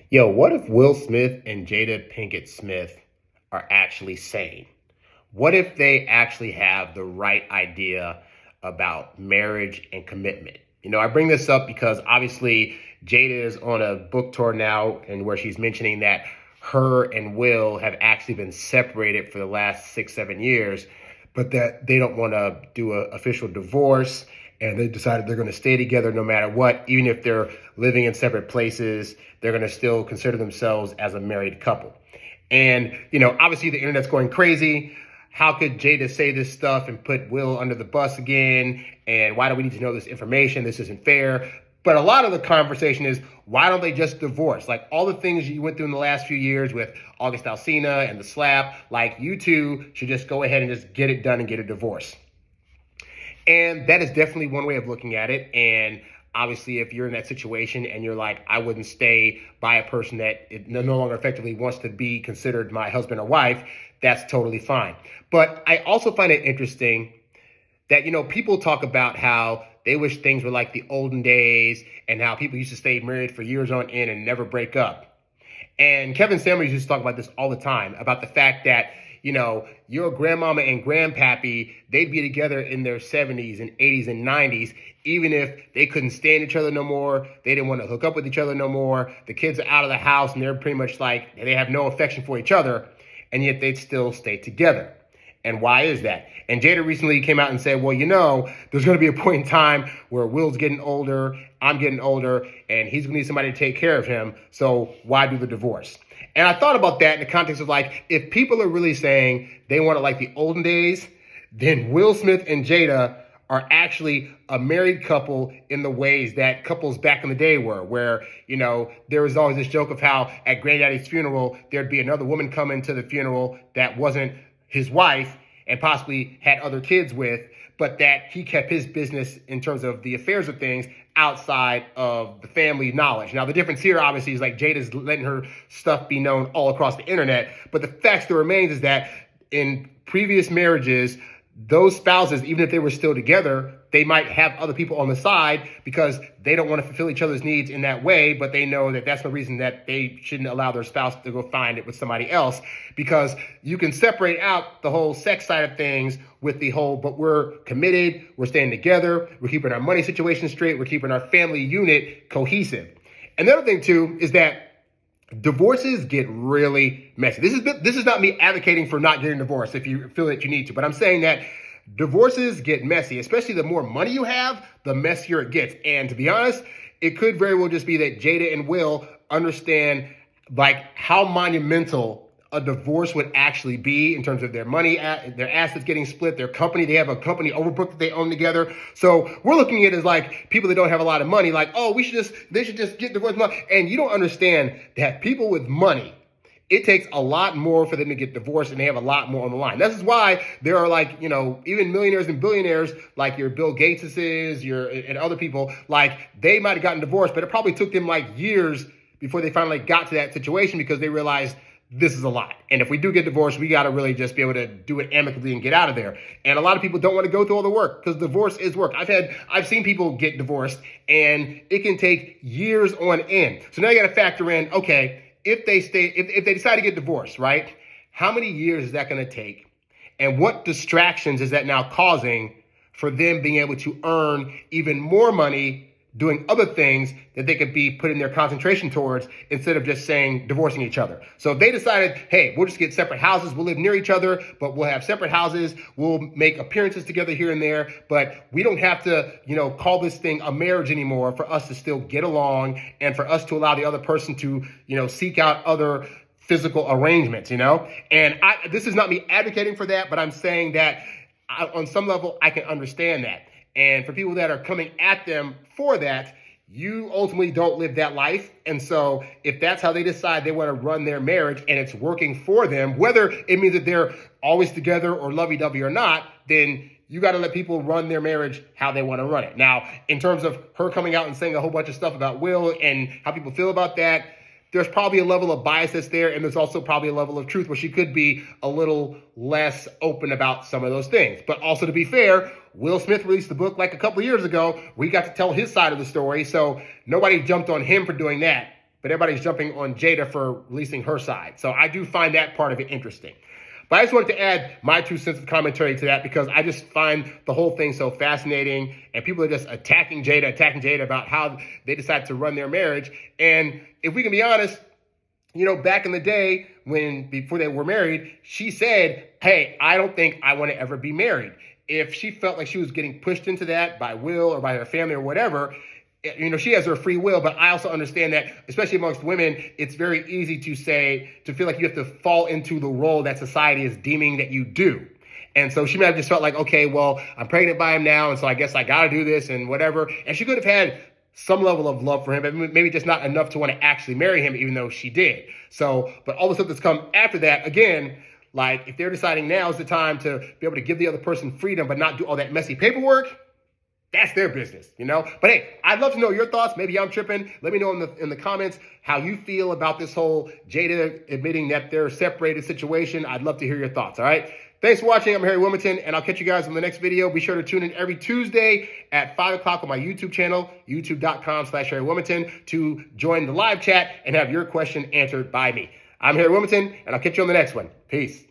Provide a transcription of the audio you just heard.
Yo, what if Will Smith and Jada Pinkett Smith are actually sane? What if they actually have the right idea about marriage and commitment? I bring this up because obviously Jada is on a book tour now and where she's mentioning that her and Will have actually been separated for the last 6, 7 years, but that they don't want to do an official divorce. And they decided they're going to stay together no matter what. Even if they're living in separate places, they're going to still consider themselves as a married couple. And, obviously the internet's going crazy. How could Jada say this stuff and put Will under the bus again? And why do we need to know this information? This isn't fair. But a lot of the conversation is, why don't they just divorce? Like all the things you went through in the last few years with August Alsina and the slap, like you two should just go ahead and just get it done and get a divorce. And that is definitely one way of looking at it. And obviously, if you're in that situation and you're like, I wouldn't stay by a person that no longer effectively wants to be considered my husband or wife, that's totally fine. But I also find it interesting that, people talk about how they wish things were like the olden days and how people used to stay married for years on end and never break up. And Kevin Samuels used to talk about this all the time, about the fact that your grandmama and grandpappy, they'd be together in their 70s and 80s and 90s, even if they couldn't stand each other no more. They didn't want to hook up with each other no more. The kids are out of the house and they're pretty much like, they have no affection for each other, and yet they'd still stay together. And why is that? And Jada recently came out and said, well, there's going to be a point in time where Will's getting older, I'm getting older, and he's going to need somebody to take care of him. So why do the divorce? And I thought about that in the context of like, if people are really saying they want it like the olden days, then Will Smith and Jada are actually a married couple in the ways that couples back in the day were, where, there was always this joke of how at Granddaddy's funeral, there'd be another woman coming to the funeral that wasn't his wife and possibly had other kids with, but that he kept his business in terms of the affairs of things outside of the family knowledge. Now, the difference here, obviously, is like Jada's letting her stuff be known all across the internet. But the fact still remains is that in previous marriages, those spouses, even if they were still together, they might have other people on the side because they don't want to fulfill each other's needs in that way, but they know that that's no reason that they shouldn't allow their spouse to go find it with somebody else, because you can separate out the whole sex side of things with the whole, but we're committed, we're staying together, we're keeping our money situation straight, we're keeping our family unit cohesive. And the other thing too is that divorces get really messy. This is not me advocating for not getting divorced if you feel that you need to, but I'm saying that divorces get messy, especially the more money you have, the messier it gets. And to be honest, it could very well just be that Jada and Will understand like how monumental a divorce would actually be in terms of their money, their assets getting split, their company. They have a company, Overbrook, that they own together. So we're looking at it as like people that don't have a lot of money, like, oh, they should just get divorced. And you don't understand that people with money, it takes a lot more for them to get divorced, and they have a lot more on the line. This is why there are like, even millionaires and billionaires like your Bill Gateses, and other people, like they might have gotten divorced, but it probably took them like years before they finally got to that situation because they realized this is a lot. And if we do get divorced, we got to really just be able to do it amicably and get out of there. And a lot of people don't want to go through all the work because divorce is work. I've seen people get divorced and it can take years on end. So now you got to factor in, okay, if they decide to get divorced, right? How many years is that going to take? And what distractions is that now causing for them being able to earn even more money doing other things that they could be putting their concentration towards instead of just saying divorcing each other? So if they decided, hey, we'll just get separate houses, we'll live near each other, but we'll have separate houses, we'll make appearances together here and there, but we don't have to, call this thing a marriage anymore for us to still get along and for us to allow the other person to, seek out other physical arrangements, And this is not me advocating for that, but I'm saying that on some level, I can understand that. And for people that are coming at them for that, you ultimately don't live that life. And so if that's how they decide they want to run their marriage and it's working for them, whether it means that they're always together or lovey-dovey or not, then you got to let people run their marriage how they want to run it. Now, in terms of her coming out and saying a whole bunch of stuff about Will and how people feel about that, there's probably a level of bias that's there, and there's also probably a level of truth where she could be a little less open about some of those things. But also, to be fair, Will Smith released the book like a couple of years ago. We got to tell his side of the story, so nobody jumped on him for doing that. but everybody's jumping on Jada for releasing her side. So I do find that part of it interesting. But I just wanted to add my 2 cents of commentary to that because I just find the whole thing so fascinating, and people are just attacking Jada about how they decided to run their marriage. And if we can be honest, back in the day before they were married, she said, hey, I don't think I want to ever be married. If she felt like she was getting pushed into that by Will or by her family or whatever, she has her free will, but I also understand that, especially amongst women, it's very easy to feel like you have to fall into the role that society is deeming that you do. And so she might have just felt like, okay, well, I'm pregnant by him now, and so I guess I got to do this and whatever. And she could have had some level of love for him, but maybe just not enough to want to actually marry him, even though she did. So, but all the stuff that's come after that, again, like if they're deciding now is the time to be able to give the other person freedom, but not do all that messy paperwork, that's their business, But hey, I'd love to know your thoughts. Maybe I'm tripping. Let me know in the comments how you feel about this whole Jada admitting that they're a separated situation. I'd love to hear your thoughts, all right? Thanks for watching. I'm Harry Wilmington, and I'll catch you guys on the next video. Be sure to tune in every Tuesday at 5 o'clock on my YouTube channel, youtube.com/HarryWilmington, to join the live chat and have your question answered by me. I'm Harry Wilmington, and I'll catch you on the next one. Peace.